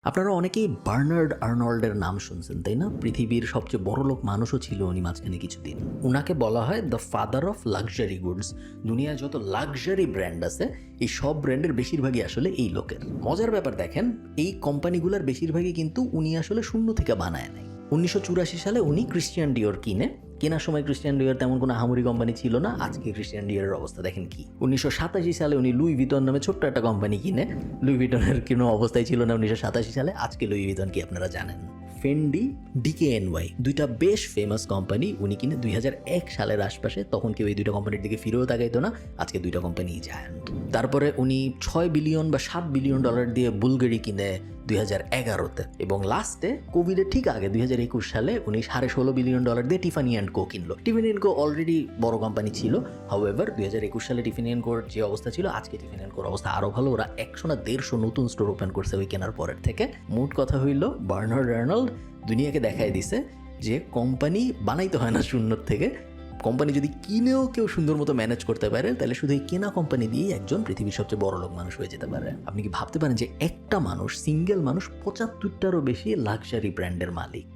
আপনারা অনেকেই বার্নার্ড আর্নল্ডের নাম শুনছেন, তাই না? পৃথিবীর সবচেয়ে বড়লোক মানুষও ছিল উনি মাঝখানে কিছুদিন। উনাকে বলা হয় the father of luxury goods. দুনিয়ার যত লাক্সারি ব্র্যান্ড আছে এই সব ব্র্যান্ডের বেশিরভাগই আসলে এই লোকের। মজার ব্যাপার দেখেন, এই কোম্পানিগুলোর বেশিরভাগই কিন্তু উনি আসলে শূন্য থেকে বানায় নাই। 1984 সালে উনি ক্রিশ্চিয়ান ডিওর কেনার সময় ক্রিশ্চিয়ান ডিওর তেমন কোনো আহামরি কোম্পানি ছিল না। আজকে ক্রিশ্চিয়ান ডিওরের অবস্থা দেখেন কি। 1987 সালে উনি লুই ভিতন নামে ছোট্ট একটা কোম্পানি কিনে। লুই ভিতনের কোনো অবস্থায় ছিল না 1987 সালে। আজকে লুই ভিতন কি আপনারা জানেন? ফেন্ডি, ডিকেএনওয়াই, দুইটা বেশ ফেমাস কোম্পানি উনি কিনে 2001 সালের আশপাশে। তখন কেউ এই দুইটা কোম্পানির দিকে ফিরেও তাকাইতো না। আজকে দুইটা কোম্পানি জায়ান্ট। তারপরে উনি 6 বিলিয়ন বা 7 বিলিয়ন ডলার দিয়ে বুলগারি কিনে 2011-তে, এবং লাস্টে কোভিডের ঠিক আগে 2021 সালে উনি 16.5 বিলিয়ন ডলার দিয়ে টিফানি অ্যান্ড কো কিনলো। টিফানি অ্যান্ড কো অলরেডি বড় কোম্পানি ছিল। হাউএভার 2021 সালে টিফানি অ্যান্ড কোর যে অবস্থা ছিল, আজকে টিফানি অ্যান্ড কোর অবস্থা আরও ভালো। ওরা 100 না 150 নতুন স্টোর ওপেন করছে ওই কেনার পরের থেকে। মোট কথা হইল, বার্নার্ড আর্নল্ড দুনিয়াকে দেখাই দিছে যে কোম্পানি বানাইতে হয় না শূন্যর থেকে। কোম্পানি যদি কিনেও কেউ সুন্দর মতো ম্যানেজ করতে পারে, তাহলে শুধু এই কেনা কোম্পানি দিয়েই একজন পৃথিবীর সবচেয়ে বড় লোক মানুষ হয়ে যেতে পারে। আপনি কি ভাবতে পারেন যে একটা মানুষ, সিঙ্গেল মানুষ 75টারও বেশি লাক্সারি ব্র্যান্ডের মালিক?